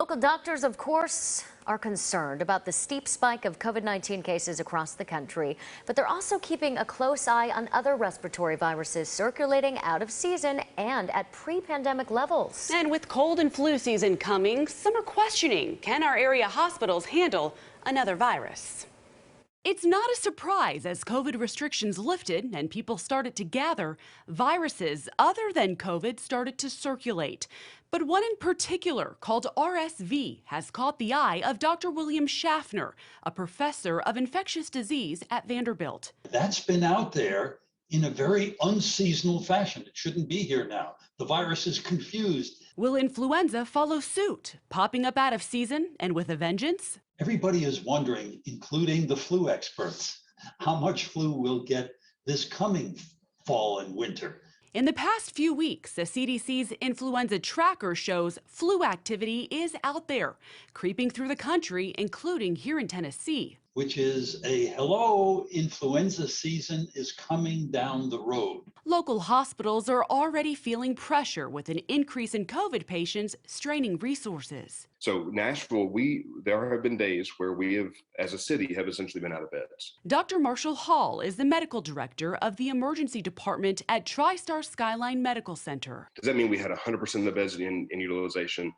Local doctors, of course, are concerned about the steep spike of COVID-19 cases across the country, but they're also keeping a close eye on other respiratory viruses circulating out of season and at pre-pandemic levels. And with cold and flu season coming, some are questioning, can our area hospitals handle another virus? It's not a surprise as COVID restrictions lifted and people started to gather, viruses other than COVID started to circulate. But one in particular, called RSV, has caught the eye of Dr. William Schaffner, a professor of infectious disease at Vanderbilt. That's been out there in a very unseasonal fashion. It shouldn't be here now. The virus is confused. Will influenza follow suit, popping up out of season and with a vengeance? Everybody is wondering, including the flu experts, how much flu we'll get this coming fall and winter. In the past few weeks, the CDC's influenza tracker shows flu activity is out there, creeping through the country, including here in Tennessee. Which is a hello, influenza season is coming down the road. Local hospitals are already feeling pressure with an increase in COVID patients straining resources. So Nashville, there have been days where we have, as a city, have essentially been out of beds. Dr. Marshall Hall is the medical director of the emergency department at TriStar Skyline Medical Center. Does that mean we had 100% of the beds in utilization?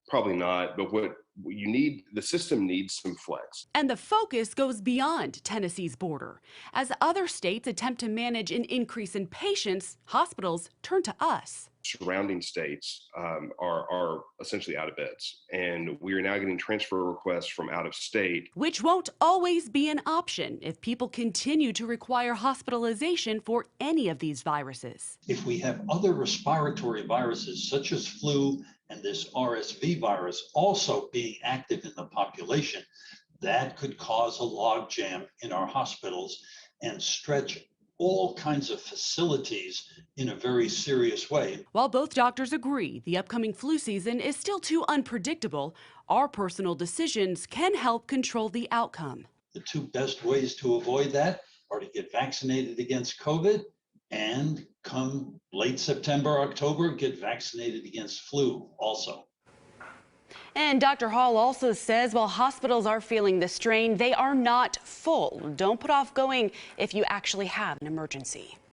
Probably not, but what you need, the system needs some flex. And the focus goes beyond Tennessee's border. As other states attempt to manage an increase in patients, hospitals turn to us. Surrounding states are essentially out of beds, and we are now getting transfer requests from out of state. Which won't always be an option if people continue to require hospitalization for any of these viruses. If we have other respiratory viruses such as flu and this RSV virus also being active in the population, that could cause a logjam in our hospitals and stretch all kinds of facilities in a very serious way. While both doctors agree the upcoming flu season is still too unpredictable, our personal decisions can help control the outcome. The two best ways to avoid that are to get vaccinated against COVID and come late September, October, get vaccinated against flu also. And Dr. Hall also says while hospitals are feeling the strain, they are not full. Don't put off going if you actually have an emergency.